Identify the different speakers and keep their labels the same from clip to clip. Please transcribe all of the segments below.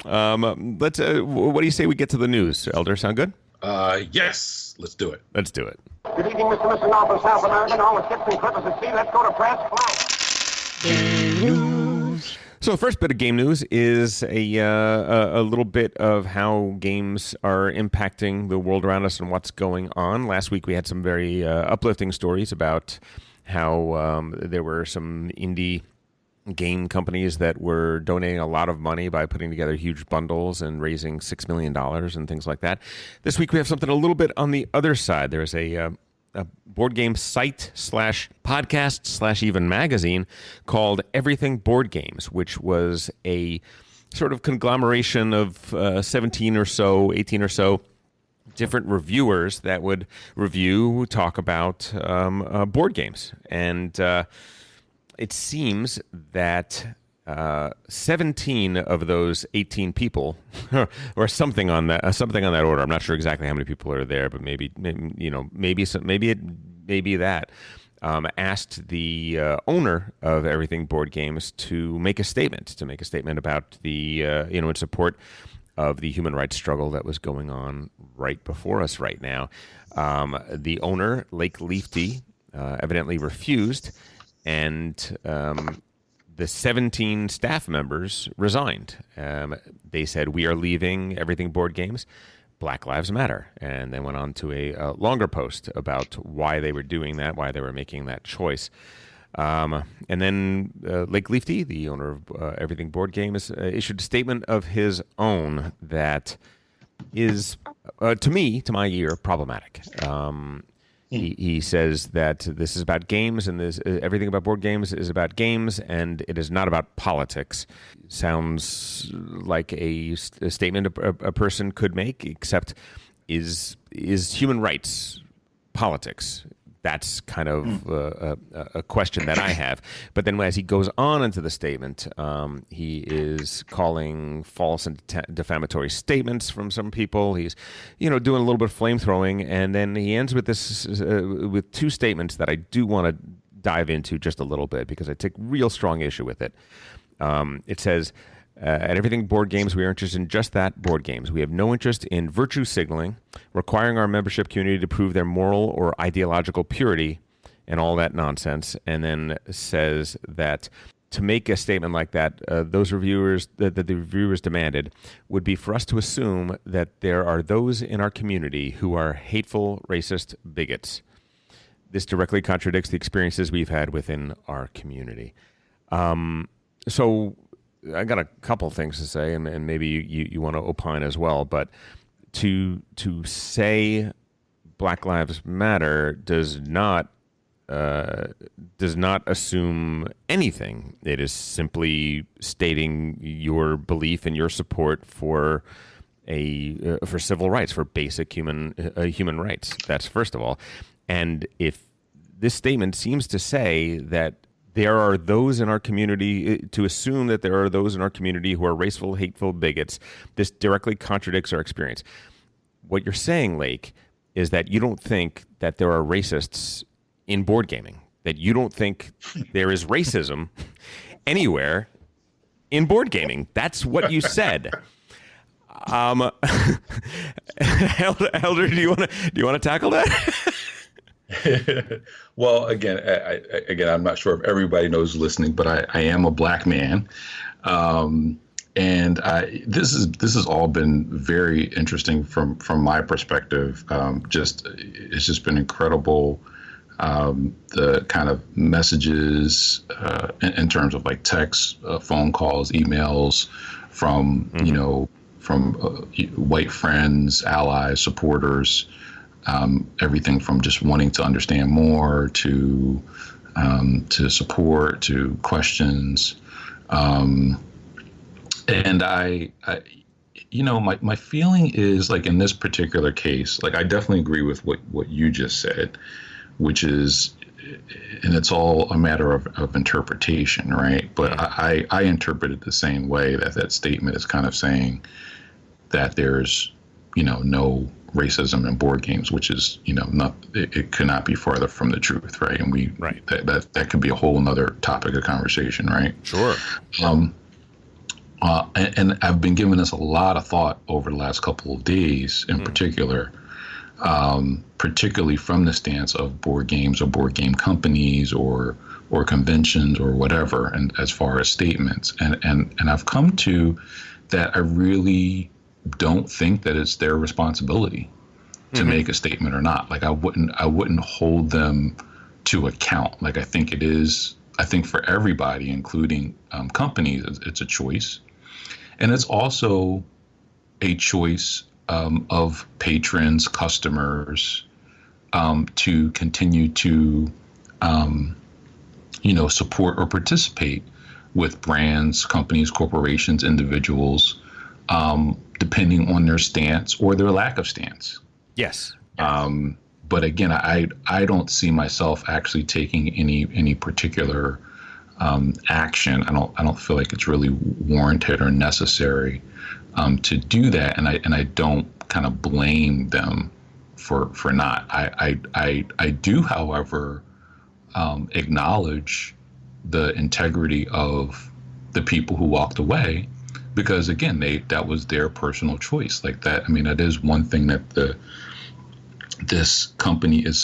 Speaker 1: Let's. What do you say we get to the news, Elder? Sound good?
Speaker 2: Yes. Let's do it.
Speaker 1: Let's do it.
Speaker 3: Good evening, Mr. and Mrs. Now from South America, all the ships and clippers at sea. Let's go to press. Come on.
Speaker 1: So the first bit of game news is a little bit of how games are impacting the world around us and what's going on. Last week we had some very uplifting stories about how there were some indie game companies that were donating a lot of money by putting together huge bundles and raising $6 million and things like that. This week we have something a little bit on the other side. There's a board game site / podcast / even magazine called Everything Board Games, which was a sort of conglomeration of 18 or so different reviewers that would talk about board games. And it seems that 17 of those 18 people, or something on that order. I'm not sure exactly how many people are there, but maybe that asked the owner of Everything Board Games to make a statement about the in support of the human rights struggle that was going on right before us right now. The owner, Lake Leafty, evidently refused, and the 17 staff members resigned. They said, "We are leaving Everything Board Games. Black Lives Matter." And then went on to a longer post about why they were doing that, why they were making that choice. And then Lake Leafty, the owner of Everything Board Games, issued a statement of his own that is, to my ear, problematic. He says that this is about games, and everything about board games is about games, and it is not about politics. Sounds like a statement a person could make, except is human rights politics? That's kind of a question that I have. But then as he goes on into the statement, he is calling false and defamatory statements from some people. He's, doing a little bit of flame throwing, and then he ends with this with two statements that I do want to dive into just a little bit because I take real strong issue with it. It says, at Everything Board Games, we are interested in just that, board games. We have no interest in virtue signaling, requiring our membership community to prove their moral or ideological purity, and all that nonsense. And then says that to make a statement like that, those reviewers that the reviewers demanded would be for us to assume that there are those in our community who are hateful, racist bigots. This directly contradicts the experiences we've had within our community. So I got a couple things to say, and maybe you want to opine as well. But to say Black Lives Matter does not assume anything. It is simply stating your belief and your support for civil rights, for basic human rights. That's first of all. And if this statement seems to say that there are those in our community, to assume that there are those in our community who are raceful, hateful bigots, this directly contradicts our experience. What you're saying, Lake, is that you don't think that there are racists in board gaming, that you don't think there is racism anywhere in board gaming. That's what you said. Elder, do you want to tackle that?
Speaker 2: Well, again, I'm not sure if everybody knows listening, but I am a black man, and this has all been very interesting from my perspective. It's just been incredible, the kind of messages in terms of like texts, phone calls, emails from from white friends, allies, supporters. Everything from just wanting to understand more to support to questions, and my feeling is like in this particular case, like I definitely agree with what you just said, which is, and it's all a matter of interpretation, right? But I interpret it the same way, that statement is kind of saying that there's no racism in board games, which is, it could not be farther from the truth, right? And that could be a whole nother topic of conversation, right?
Speaker 1: Sure.
Speaker 2: And I've been giving this a lot of thought over the last couple of days, in particular, particularly from the stance of board games or board game companies or conventions or whatever, and as far as statements, and I've come to that I really don't think that it's their responsibility to make a statement or not. Like I wouldn't hold them to account. Like I think it is. I think for everybody, including companies, it's a choice. And it's also a choice of patrons, customers, to continue to, support or participate with brands, companies, corporations, individuals, depending on their stance or their lack of stance.
Speaker 1: Yes.
Speaker 2: But again, I don't see myself actually taking any particular action. I don't feel like it's really warranted or necessary to do that, and I don't kind of blame them for not. I do, however, acknowledge the integrity of the people who walked away, because again, that was their personal choice. Like that. I mean, that is one thing that this country is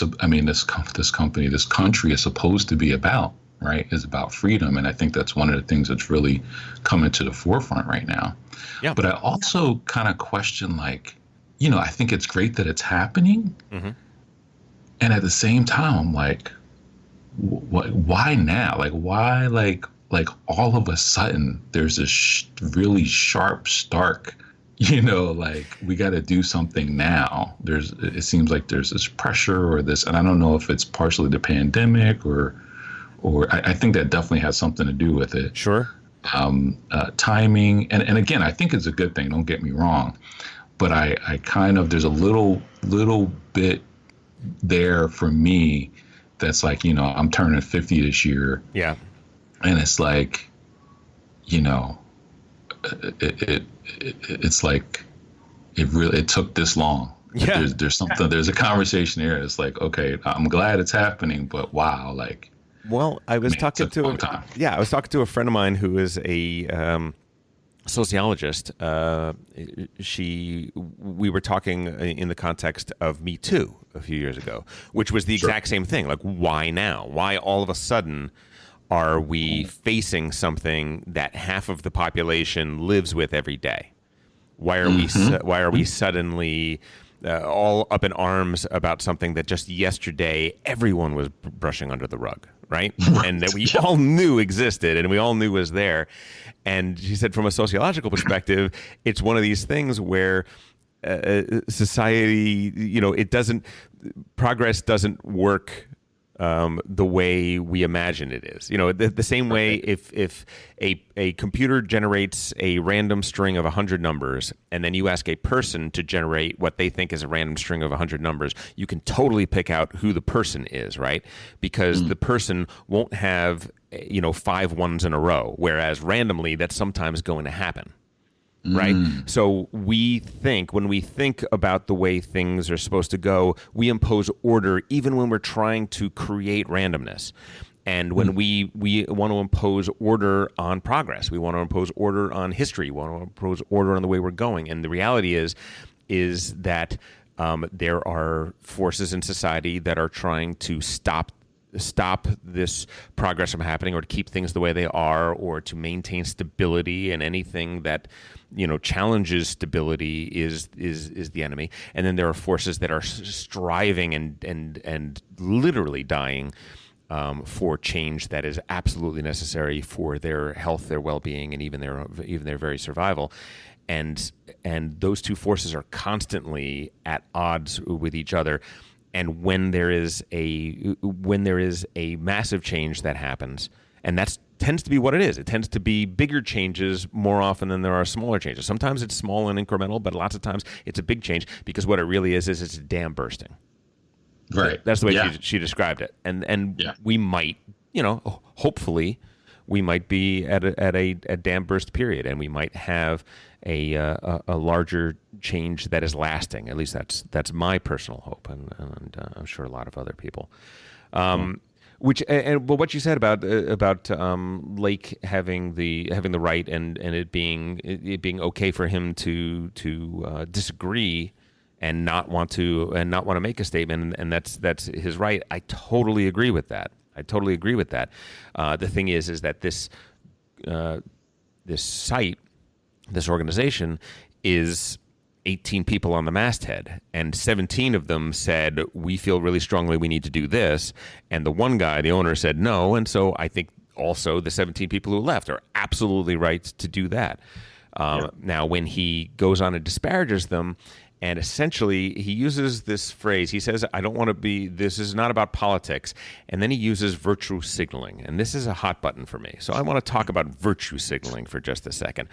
Speaker 2: supposed to be about, right? Is about freedom. And I think that's one of the things that's really coming to the forefront right now.
Speaker 1: Yeah.
Speaker 2: But I also kind of question, like, I think it's great that it's happening. Mm-hmm. And at the same time, I'm like, why now? Like, why, like all of a sudden there's this really sharp, stark, like we got to do something now. It seems like there's this pressure or this, and I don't know if it's partially the pandemic or I think that definitely has something to do with it.
Speaker 1: Sure.
Speaker 2: Timing. And again, I think it's a good thing. Don't get me wrong, but I kind of, there's a little bit there for me that's like, I'm turning 50 this year.
Speaker 1: Yeah.
Speaker 2: And it's like, it's like it took this long.
Speaker 1: Yeah.
Speaker 2: There's something, there's a conversation here. It's like, okay, I'm glad it's happening, but wow, like.
Speaker 1: Well, I was talking to a friend of mine who is a sociologist. We were talking in the context of Me Too a few years ago, which was the exact same thing. Like, why now? Why all of a sudden are we facing something that half of the population lives with every day? Why are we suddenly all up in arms about something that just yesterday everyone was brushing under the rug, right? And that we all knew existed and we all knew was there. And she said, from a sociological perspective, it's one of these things where society, progress doesn't work the way we imagine it is. The same way if a computer generates a random string of 100 numbers and then you ask a person to generate what they think is a random string of 100 numbers, you can totally pick out who the person is, right? Because the person won't have 5 ones in a row, whereas randomly that's sometimes going to happen. Right. So when we think about the way things are supposed to go, we impose order even when we're trying to create randomness. And when we want to impose order on progress, we want to impose order on history, we want to impose order on the way we're going. And the reality is that there are forces in society that are trying to stop this progress from happening, or to keep things the way they are, or to maintain stability, and anything that challenges stability is the enemy. And then there are forces that are striving and literally dying for change that is absolutely necessary for their health, their well-being, and even their very survival. And those two forces are constantly at odds with each other. And when there is a massive change that happens, and that tends to be what it is. It tends to be bigger changes more often than there are smaller changes. Sometimes it's small and incremental, but lots of times it's a big change, because what it really is it's a dam bursting.
Speaker 2: Right.
Speaker 1: That's the way she described it. And we might, hopefully, we might be at a dam burst period, and we might have a larger change that is lasting. At least that's my personal hope, and I'm sure a lot of other people. But what you said about Lake having the right and it being okay for him to disagree and not want to make a statement, and that's his right. I totally agree with that. The thing is that this site, this organization, is 18 people on the masthead, and 17 of them said, we feel really strongly we need to do this. And the one guy, the owner, said no. And so I think also the 17 people who left are absolutely right to do that. Now, when he goes on and disparages them, and essentially he uses this phrase, he says, this is not about politics. And then he uses virtue signaling. And this is a hot button for me. So I want to talk about virtue signaling for just a second.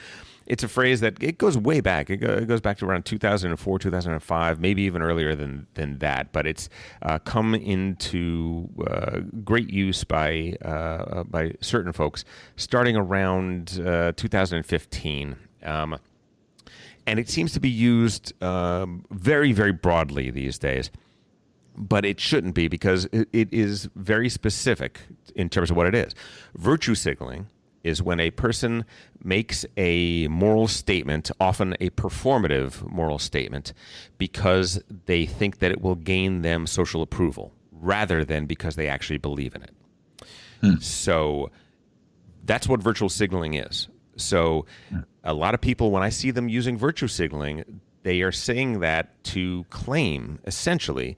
Speaker 1: It's a phrase that it goes way back. It goes back to around 2004, 2005, maybe even earlier than that. But it's come into great use by certain folks starting around 2015. And it seems to be used very, very broadly these days. But it shouldn't be, because it is very specific in terms of what it is. Virtue signaling is when a person makes a moral statement, often a performative moral statement, because they think that it will gain them social approval, rather than because they actually believe in it. So that's what virtue signaling is. So a lot of people, when I see them using virtue signaling, they are saying that to claim, essentially,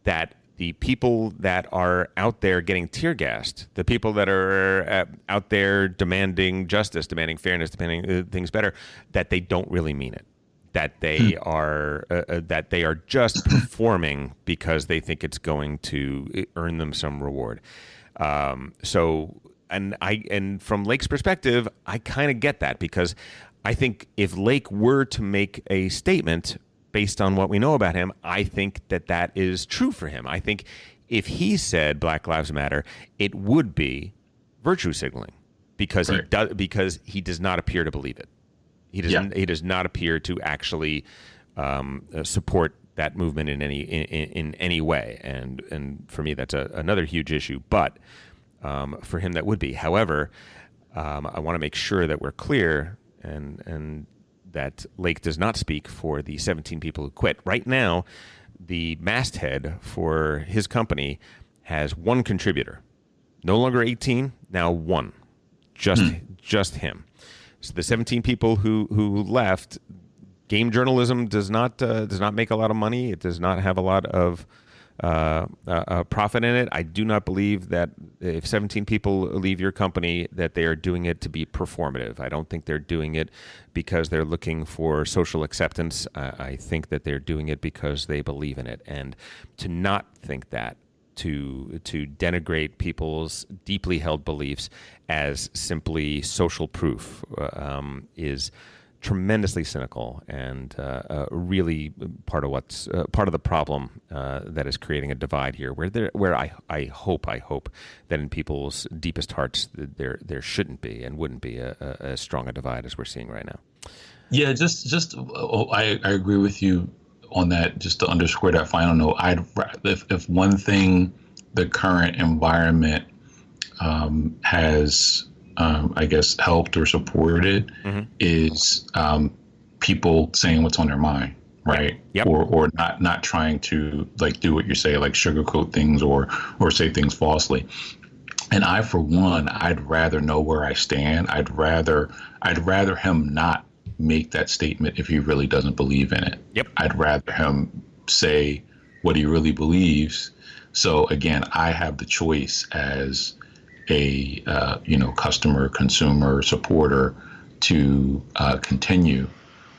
Speaker 1: that the people that are out there getting tear gassed, the people that are out there demanding justice, demanding fairness, demanding things better, that they don't really mean it. That they are just performing because they think it's going to earn them some reward. And from Lake's perspective, I kind of get that, because I think if Lake were to make a statement based on what we know about him, I think that is true for him. I think if he said Black Lives Matter, it would be virtue signaling, because he does not appear to believe it. He does not appear to actually support that movement in any way. And for me, that's another huge issue. But for him, that would be. However, I want to make sure that we're clear and that Lake does not speak for the 17 people who quit. Right now, the masthead for his company has one contributor. No longer 18, now one. Just him. So the 17 people who left, game journalism does not make a lot of money. It does not have a lot of profit in it. I do not believe that if 17 people leave your company, that they are doing it to be performative. I don't think they're doing it because they're looking for social acceptance. I think that they're doing it because they believe in it. And to not think that, to denigrate people's deeply held beliefs as simply social proof is tremendously cynical, and really part of the problem that is creating a divide here, where I hope that in people's deepest hearts there shouldn't be and wouldn't be as strong a divide as we're seeing right now.
Speaker 2: Yeah, I agree with you on that. Just to underscore that final note, if one thing the current environment has I guess helped or supported is people saying what's on their mind, right?
Speaker 1: Yep.
Speaker 2: Or not trying to do what you say, like sugarcoat things or say things falsely. And I, for one, I'd rather know where I stand. I'd rather him not make that statement if he really doesn't believe in it.
Speaker 1: Yep.
Speaker 2: I'd rather him say what he really believes. So again, I have the choice as a customer, consumer, supporter to continue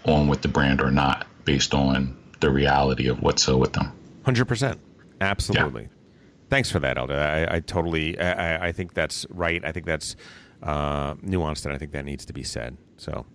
Speaker 2: on with the brand or not, based on the reality of what's so with them.
Speaker 1: 100%, absolutely.
Speaker 2: Yeah.
Speaker 1: Thanks for that, Elder. I totally. I think that's right. I think that's nuanced, and I think that needs to be said. So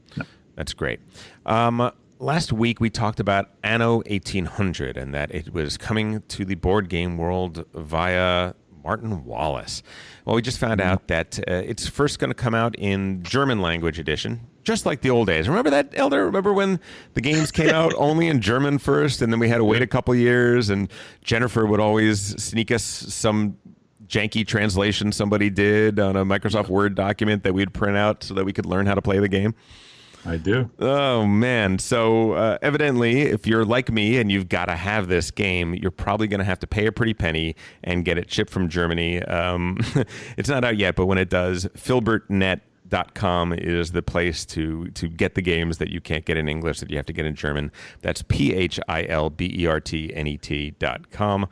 Speaker 1: that's great. Last week we talked about Anno 1800 and that it was coming to the board game world via Martin Wallace. Well, we just found out that it's first going to come out in German language edition, just like the old days. Remember that, Elder? Remember when the games came out only in German first, and then we had to wait a couple years, and Jennifer would always sneak us some janky translation somebody did on a Microsoft Word document that we'd print out so that we could learn how to play the game?
Speaker 2: I do.
Speaker 1: Oh, man. So evidently, if you're like me and you've got to have this game, you're probably going to have to pay a pretty penny and get it shipped from Germany. It's not out yet, but when it does, filbertnet.com is the place to get the games that you can't get in English that you have to get in German. That's PHILBERTNET.com.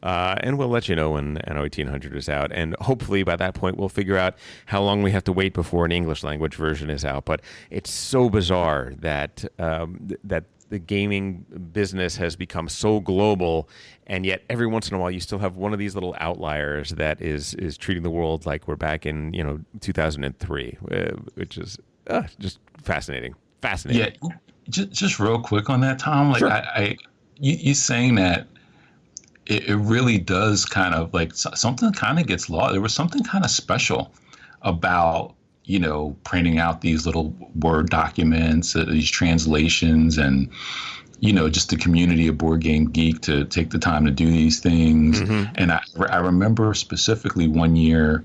Speaker 1: And we'll let you know when NO 1800 is out. And hopefully by that point, we'll figure out how long we have to wait before an English language version is out. But it's so bizarre that that the gaming business has become so global, and yet every once in a while you still have one of these little outliers that is treating the world like we're back in 2003, which is just fascinating. Fascinating.
Speaker 2: Yeah, just real quick on that, Tom. Like,
Speaker 1: sure.
Speaker 2: You saying that. It really does kind of like something kind of gets lost. There was something kind of special about, printing out these little Word documents, these translations, and, just the community of Board Game Geek to take the time to do these things. Mm-hmm. And I remember specifically one year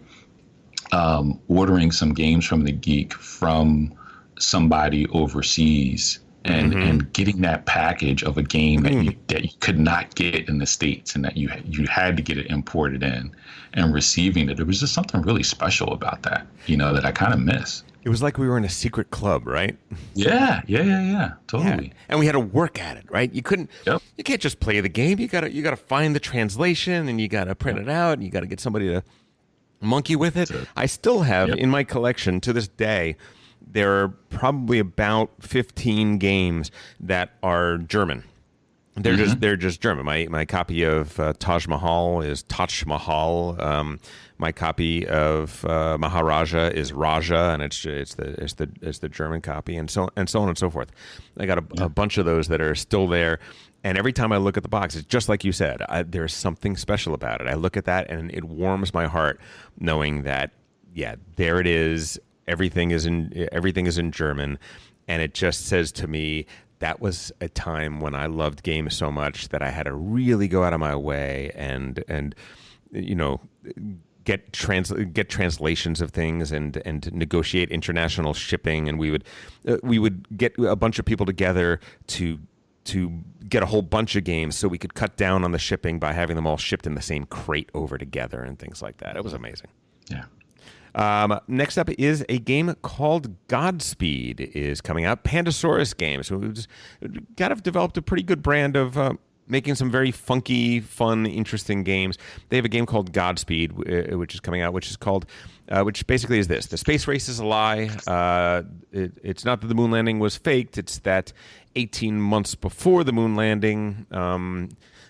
Speaker 2: ordering some games from the Geek from somebody overseas. And getting that package of a game that you could not get in the States, and that you had to get it imported in, and receiving it. There was just something really special about that, that I kind of miss.
Speaker 1: It was like we were in a secret club, right?
Speaker 2: Yeah, totally.
Speaker 1: Yeah. And we had to work at it, right? You couldn't.
Speaker 2: Yep.
Speaker 1: You can't just play the game. You gotta find the translation, and you gotta print it out, and you gotta get somebody to monkey with it. I still have in my collection to this day. There are probably about 15 games that are German. They're just German. My copy of Taj Mahal is Taj Mahal. My copy of Maharaja is Raja, and it's the German copy, and so on and so forth. I got a bunch of those that are still there. And every time I look at the box, it's just like you said. There's something special about it. I look at that, and it warms my heart knowing that there it is. Everything is in German, and it just says to me that was a time when I loved games so much that I had to really go out of my way and get translations of things and negotiate international shipping, and we would get a bunch of people together to get a whole bunch of games so we could cut down on the shipping by having them all shipped in the same crate over together and things like that. It was amazing.
Speaker 2: Yeah.
Speaker 1: Next up is a game called Godspeed is coming out. Pandasaurus Games. So we've kind of developed a pretty good brand of making some very funky, fun, interesting games. They have a game called Godspeed, which is coming out, which basically is this. The space race is a lie. It's not that the moon landing was faked. It's that 18 months before the moon landing,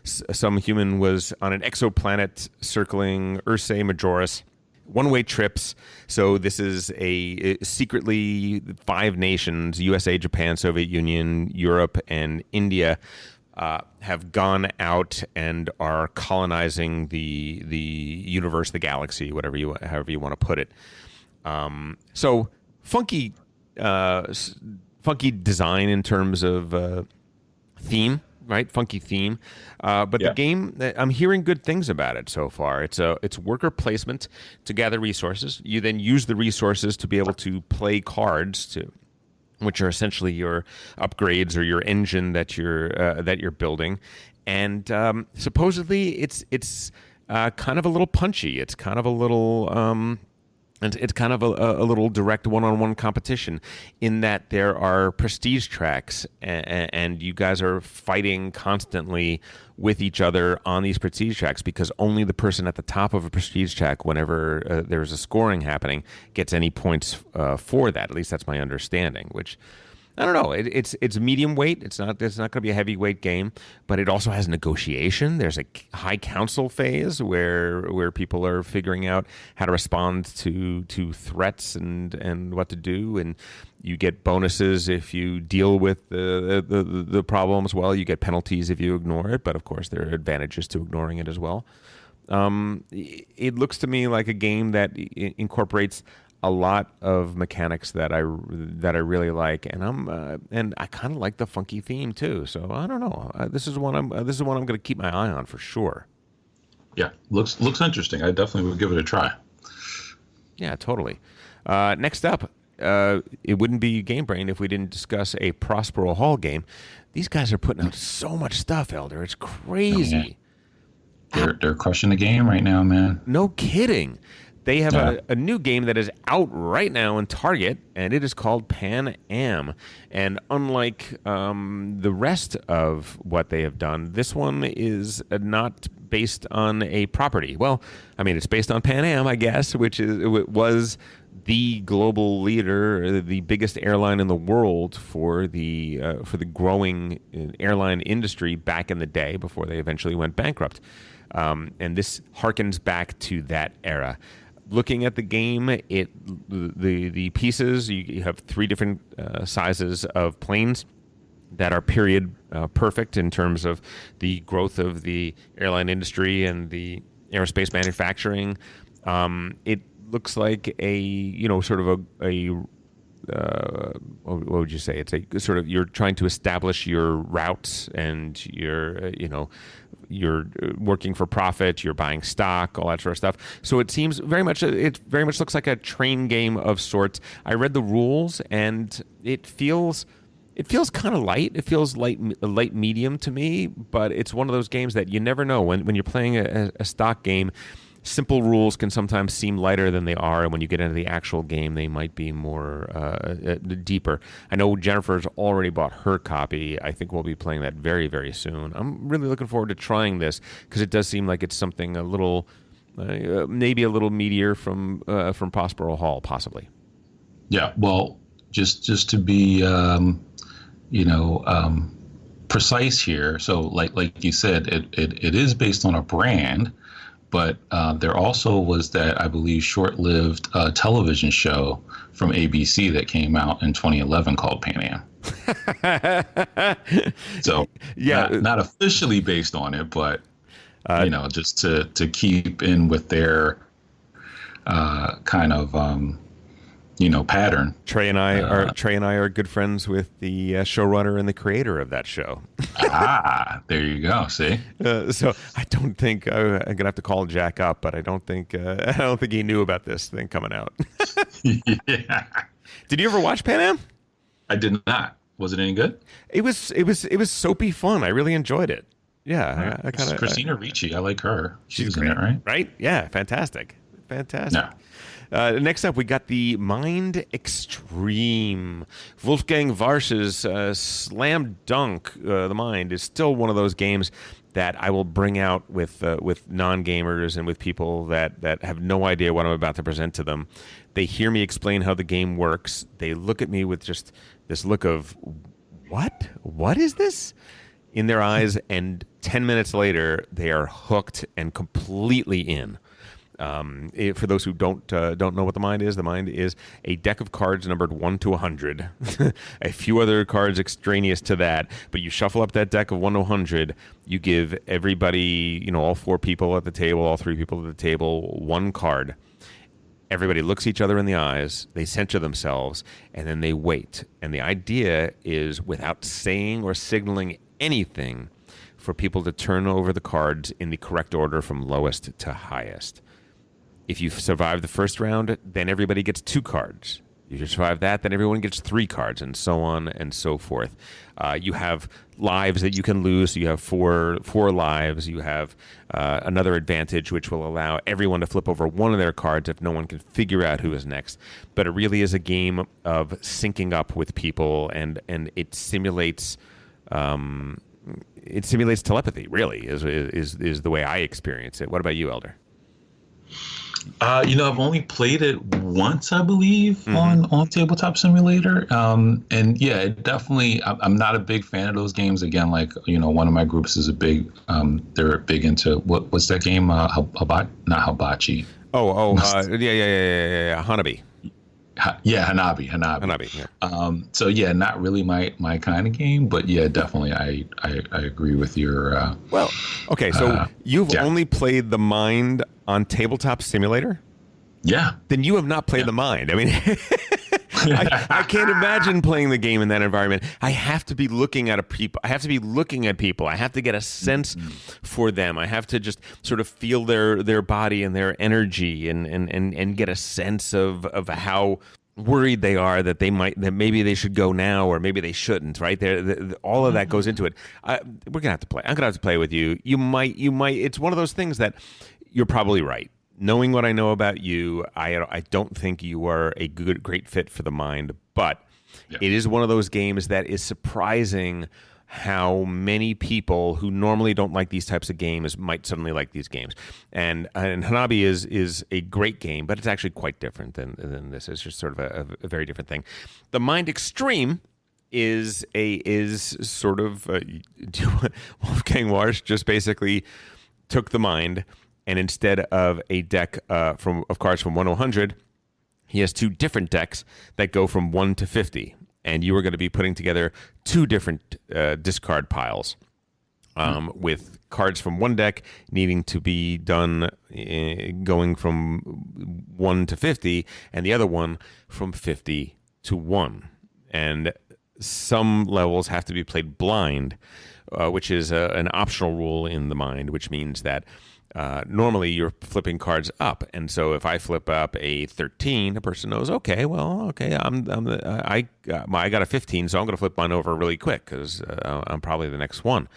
Speaker 1: some human was on an exoplanet circling Ursae Majoris. One-way trips. So this is a secretly 5 nations, USA, Japan, Soviet Union, Europe, and India, have gone out and are colonizing the universe, the galaxy, however you want to put it. So funky design in terms of theme. Right, funky theme, but the game, I'm hearing good things about it so far. It's worker placement to gather resources. You then use the resources to be able to play cards, which are essentially your upgrades or your engine that you're building. And supposedly it's kind of a little punchy. It's kind of a little. And it's kind of a little direct one-on-one competition in that there are prestige tracks, and you guys are fighting constantly with each other on these prestige tracks because only the person at the top of a prestige track, whenever there's a scoring happening, gets any points for that. At least that's my understanding, which... I don't know. It's medium weight. It's not going to be a heavyweight game, but it also has negotiation. There's a high council phase where people are figuring out how to respond to threats and what to do, and you get bonuses if you deal with the problems well. You get penalties if you ignore it, but of course there are advantages to ignoring it as well. It looks to me like a game that incorporates a lot of mechanics that I really like, and I kind of like the funky theme too. So I don't know. This is one I'm going to keep my eye on for sure.
Speaker 2: Yeah, looks interesting. I definitely would give it a try.
Speaker 1: Yeah, totally. Next up, it wouldn't be Game Brain if we didn't discuss a Prospero Hall game. These guys are putting out so much stuff, Elder. It's crazy.
Speaker 2: They're crushing the game right now, man.
Speaker 1: No kidding. They have
Speaker 2: Yeah.
Speaker 1: a new game that is out right now in Target, and it is called Pan Am. And unlike the rest of what they have done, this one is not based on a property. Well, I mean, it's based on Pan Am, I guess, which was the global leader, the biggest airline in the world for the growing airline industry back in the day before they eventually went bankrupt. And this harkens back to that era. Looking at the game, the pieces, you have three different sizes of planes that are period perfect in terms of the growth of the airline industry and the aerospace manufacturing. It looks like sort of a what would you say? It's a sort of, you're trying to establish your routes, and you're working for profit, you're buying stock, all that sort of stuff. So it seems it very much looks like a train game of sorts. I read the rules, and it feels kind of light. It feels light medium to me, but it's one of those games that you never know when you're playing a stock game. Simple rules can sometimes seem lighter than they are, and when you get into the actual game, they might be more deeper. I know Jennifer's already bought her copy. I think we'll be playing that very, very soon. I'm really looking forward to trying this because it does seem like it's something a little, maybe a little meatier from Prospero Hall, possibly.
Speaker 2: Yeah, well, just to be, precise here. So, like you said, it is based on a brand. But there also was that, I believe, short-lived television show from ABC that came out in 2011 called Pan Am. So,
Speaker 1: yeah,
Speaker 2: not officially based on it, but just to keep in with their kind of pattern.
Speaker 1: Trey and I are good friends with the showrunner and the creator of that show.
Speaker 2: There you go. See,
Speaker 1: so I don't think I'm gonna have to call Jack up, but I don't think he knew about this thing coming out.
Speaker 2: Yeah.
Speaker 1: Did you ever watch Pan Am?
Speaker 2: I did not. Was it any good?
Speaker 1: It was soapy fun. I really enjoyed it. Yeah, I kind of
Speaker 2: Christina Ricci. I like her.
Speaker 1: She's
Speaker 2: in
Speaker 1: great,
Speaker 2: it, right?
Speaker 1: Right? Yeah, fantastic.
Speaker 2: Yeah.
Speaker 1: Next up, we got the Mind Extreme. Wolfgang Warsch's Slam Dunk. The Mind is still one of those games that I will bring out with non-gamers and with people that have no idea what I'm about to present to them. They hear me explain how the game works. They look at me with just this look of, what? What is this? In their eyes, and 10 minutes later, they are hooked and completely in. For those who don't know what the Mind is a deck of cards numbered 1 to 100. A few other cards extraneous to that, but you shuffle up that deck of 1 to 100. You give everybody, all 4 people at the table, all 3 people at the table, 1 card. Everybody looks each other in the eyes, they censor themselves, and then they wait. And the idea is, without saying or signaling anything, for people to turn over the cards in the correct order from lowest to highest. If you survive the first round, then everybody gets 2 cards. If you survive that, then everyone gets 3 cards, and so on and so forth. You have lives that you can lose. So you have four lives. You have another advantage, which will allow everyone to flip over one of their cards if no one can figure out who is next. But it really is a game of syncing up with people, and it simulates telepathy. Really, is the way I experience it. What about you, Elder?
Speaker 2: I've only played it once, I believe, on Tabletop Simulator. And yeah, it definitely, I'm not a big fan of those games. Again, like, one of my groups is they're big into, what's that game? Not Hibachi.
Speaker 1: Yeah. Hanabi.
Speaker 2: Hanabi.
Speaker 1: Yeah.
Speaker 2: So yeah, not really my kind of game, but yeah, definitely I agree with your.
Speaker 1: Well, okay, so you've only played the Mind on Tabletop Simulator?
Speaker 2: Yeah.
Speaker 1: Then you have not played the Mind. I mean, I can't imagine playing the game in that environment. I have to be looking at people. I have to be looking at people. I have to get a sense for them. I have to just sort of feel their body and their energy and get a sense of how worried they are that maybe they should go now or maybe they shouldn't, right? All of that goes into it. We're gonna have to play. I'm gonna have to play with you. You might. It's one of those things that you're probably right. Knowing what I know about you, I don't think you are a great fit for the mind, but it is one of those games that is surprising how many people who normally don't like these types of games might suddenly like these games. And Hanabi is a great game, but it's actually quite different than this. It's just sort of a very different thing. The Mind Extreme is sort of Wolfgang Warsch just basically took the mind, and instead of a deck of cards from 1 to 100, he has 2 different decks that go from 1 to 50. And you are going to be putting together 2 different discard piles with cards from one deck needing to be done going from 1 to 50 and the other one from 50 to 1. And some levels have to be played blind, which is an optional rule in the Mind, which means that normally you're flipping cards up, and so if I flip up a 13, a person knows, I got a 15, so I'm going to flip mine over really quick because I'm probably the next one.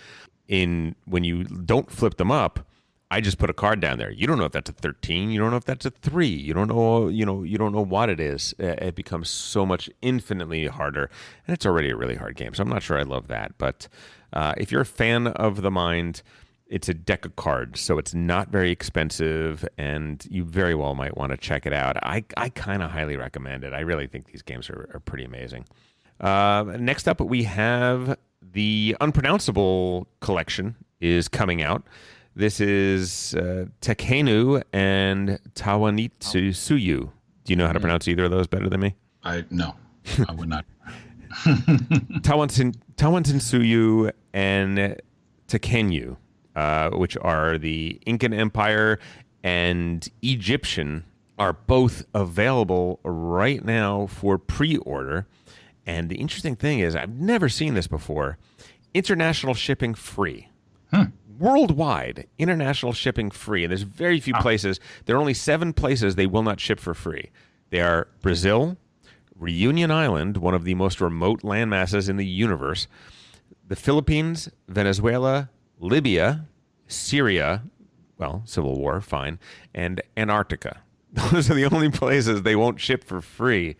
Speaker 1: When you don't flip them up, I just put a card down there. You don't know if that's a 13. You don't know if that's a 3. You don't know. You don't know what it is. It becomes so much infinitely harder, and it's already a really hard game. So I'm not sure I love that, but if you're a fan of the Mind, it's a deck of cards, so it's not very expensive, and you very well might want to check it out. I kind of highly recommend it. I really think these games are pretty amazing. Next up, we have the Unpronounceable collection is coming out. This is Tekenu and Tawanitsuyu. Do you know how to pronounce either of those better than me?
Speaker 2: No, I would not.
Speaker 1: Tawantinsuyu and Tekenu. Which are the Incan Empire and Egyptian, are both available right now for pre-order. And the interesting thing is, I've never seen this before. International shipping free. Worldwide, international shipping free. And there's very few places. There are only 7 places they will not ship for free. They are Brazil, Reunion Island, one of the most remote landmasses in the universe, the Philippines, Venezuela, Libya, Syria, well, civil war, fine, and Antarctica. Those are the only places they won't ship for free,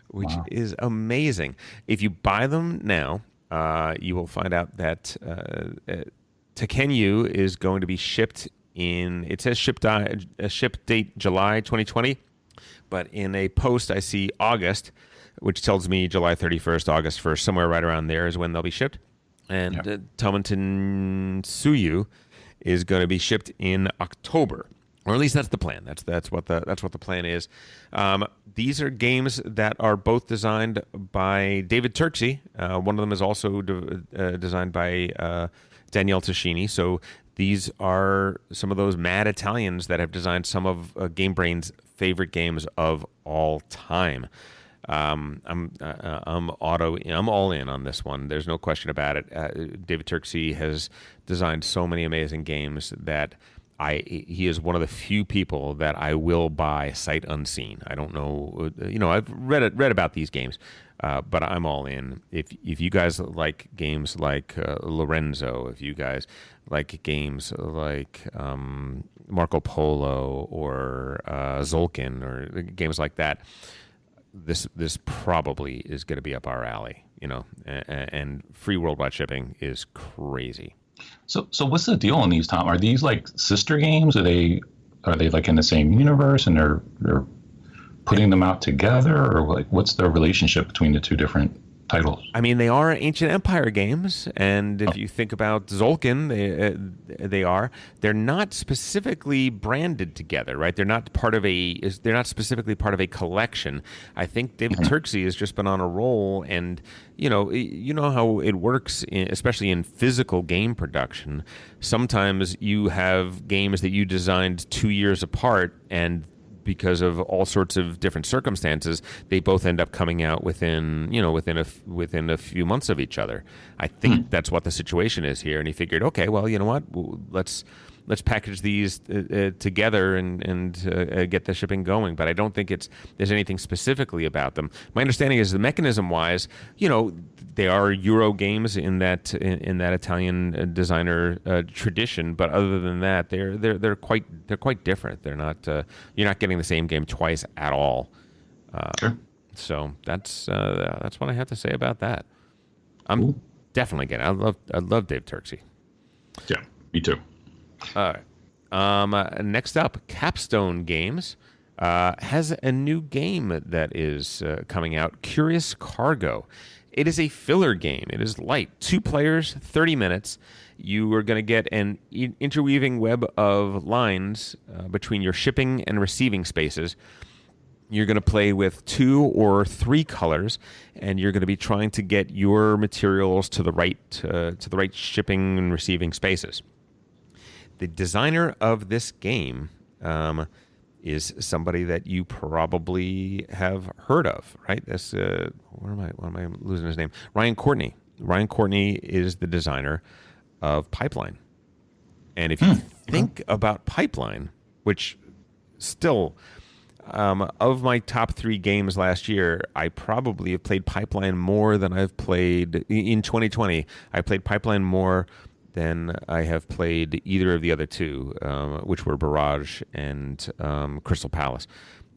Speaker 1: which is amazing. If you buy them now, you will find out that Tekenu is going to be shipped it says ship date July 2020, but in a post I see August, which tells me July 31st, August 1st, somewhere right around there is when they'll be shipped. And Tawantin Suyu is going to be shipped in October, or at least that's the plan. That's what the plan is. These are games that are both designed by David Turksey. One of them is also designed by Daniele Tascini. So these are some of those mad Italians that have designed some of GameBrain's favorite games of all time. I'm all in on this one. There's no question about it. David Turksey has designed so many amazing games that he is one of the few people that I will buy sight unseen. I don't know, I've read about these games, but I'm all in. If you guys like games like Lorenzo, if you guys like games like Marco Polo or Zolkin or games like that, this probably is going to be up our alley, and free worldwide shipping is crazy.
Speaker 2: So what's the deal on these, Tom? Are these like sister games? Are they like in the same universe and they're putting them out together, or like what's the relationship between the 2 different titles?
Speaker 1: I mean, they are Ancient Empire games, and if you think about Zolkin, they're not specifically branded together, right? They're not specifically part of a collection. I think David Turksey has just been on a roll, and you know how it works, especially in physical game production. Sometimes you have games that you designed 2 years apart, and because of all sorts of different circumstances, they both end up coming out within a few months of each other. I think that's what the situation is here. And he figured, okay, well, you know what, let's package these together and get the shipping going. But I don't think there's anything specifically about them. My understanding is the mechanism-wise, they are Euro games in that Italian designer tradition. But other than that, they're quite different. They're not you're not getting the same game twice at all.
Speaker 2: Sure.
Speaker 1: So that's what I have to say about that. I'm definitely getting. I love Dave Turksey.
Speaker 2: Yeah, me too.
Speaker 1: All right. Next up, Capstone Games has a new game that is coming out, Curious Cargo. It is a filler game. It is light. 2 players, 30 minutes. You are going to get an interweaving web of lines between your shipping and receiving spaces. You're going to play with 2 or 3 colors, and you're going to be trying to get your materials to the right shipping and receiving spaces. The designer of this game is somebody that you probably have heard of, right? This what am I losing his name? Ryan Courtney. Ryan Courtney is the designer of Pipeline. And if you think about Pipeline, which still of my top 3 games last year, I probably have played Pipeline more than I've played in 2020. I played Pipeline more than I have played either of the other 2, which were Barrage and Crystal Palace.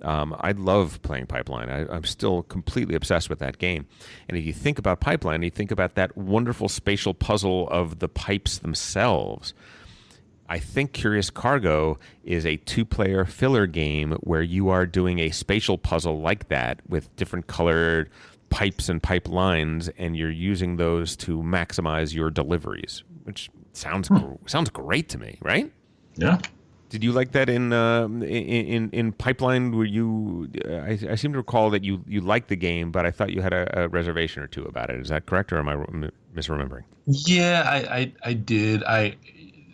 Speaker 1: I love playing Pipeline. I'm still completely obsessed with that game. And if you think about Pipeline, you think about that wonderful spatial puzzle of the pipes themselves. I think Curious Cargo is a 2-player filler game where you are doing a spatial puzzle like that with different colored pipes and pipelines, and you're using those to maximize your deliveries, which sounds great to me, right?
Speaker 2: Yeah.
Speaker 1: Did you like that in Pipeline? Were you? I seem to recall that you liked the game, but I thought you had a reservation or 2 about it. Is that correct, or am I misremembering?
Speaker 2: Yeah, I did.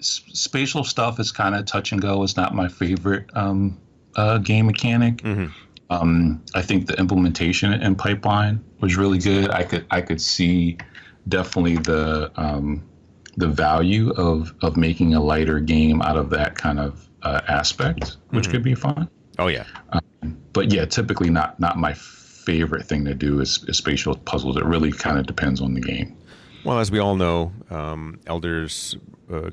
Speaker 2: Spatial stuff is kind of touch and go. It's not my favorite game mechanic. I think the implementation in Pipeline was really good. I could see definitely the value of making a lighter game out of that kind of aspect, which could be fun.
Speaker 1: Oh yeah.
Speaker 2: But yeah, typically not my favorite thing to do is spatial puzzles. It really kind of depends on the game.
Speaker 1: Well, as we all know, Elder's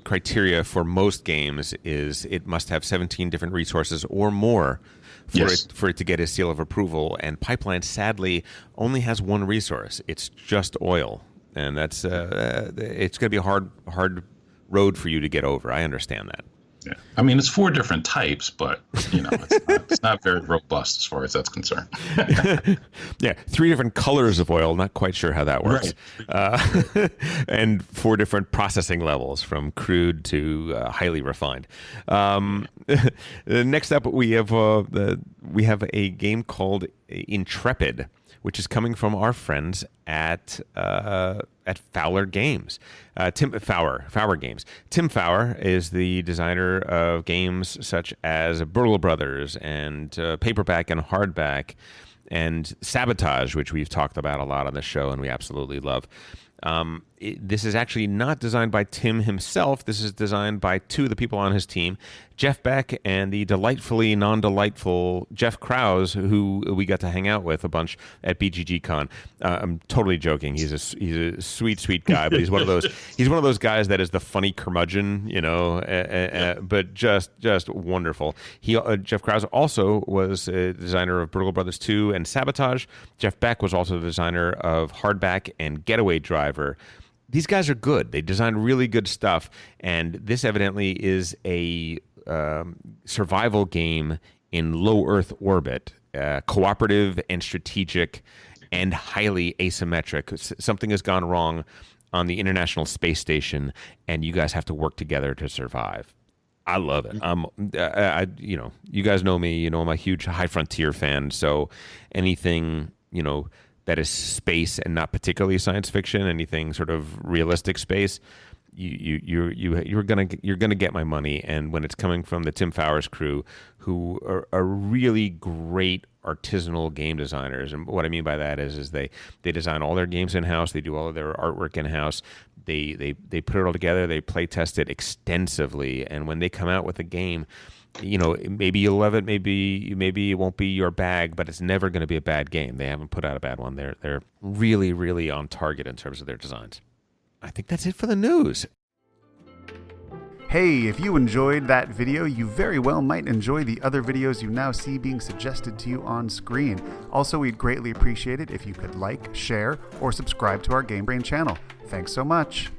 Speaker 1: criteria for most games is it must have 17 different resources or more for it to get a seal of approval. And Pipeline, sadly, only has 1 resource. It's just oil. And that's it's going to be a hard road for you to get over. I understand that.
Speaker 2: Yeah, I mean, it's 4 different types, but it's not very robust as far as that's concerned.
Speaker 1: Yeah, 3 different colors of oil. Not quite sure how that works. Right. And 4 different processing levels, from crude to highly refined. Next up, we have a game called Intrepid, which is coming from our friends at Fowler Games. Fowler Games. Tim Fowler is the designer of games such as Burgle Brothers and Paperback and Hardback and Sabotage, which we've talked about a lot on the show and we absolutely love. This is actually not designed by Tim himself. This is designed by 2 of the people on his team, Jeff Beck and the delightfully non-delightful Jeff Krause, who we got to hang out with a bunch at BGG Con. I'm totally joking. He's a sweet guy, but he's one of those guys that is the funny curmudgeon, but just wonderful. Jeff Krause also was a designer of Burgle Brothers 2 and Sabotage. Jeff Beck was also the designer of Hardback and Getaway Driver. These guys are good. They design really good stuff, and this evidently is a survival game in low Earth orbit, cooperative and strategic, and highly asymmetric. Something has gone wrong on the International Space Station, and you guys have to work together to survive. I love it. You guys know me. I'm a huge High Frontier fan, so anything that is space and not particularly science fiction, anything sort of realistic space, you're gonna get my money. And when it's coming from the Tim Fowers crew, who are really great artisanal game designers, and what I mean by that is they design all their games in house, they do all of their artwork in house, they put it all together, they play test it extensively, and when they come out with a game, maybe you'll love it, maybe it won't be your bag, but it's never going to be a bad game. They haven't put out a bad one. They're really, really on target in terms of their designs. I think that's it for the news.
Speaker 4: Hey, if you enjoyed that video, you very well might enjoy the other videos you now see being suggested to you on screen. Also, we'd greatly appreciate it if you could like, share, or subscribe to our Game Brain channel. Thanks so much.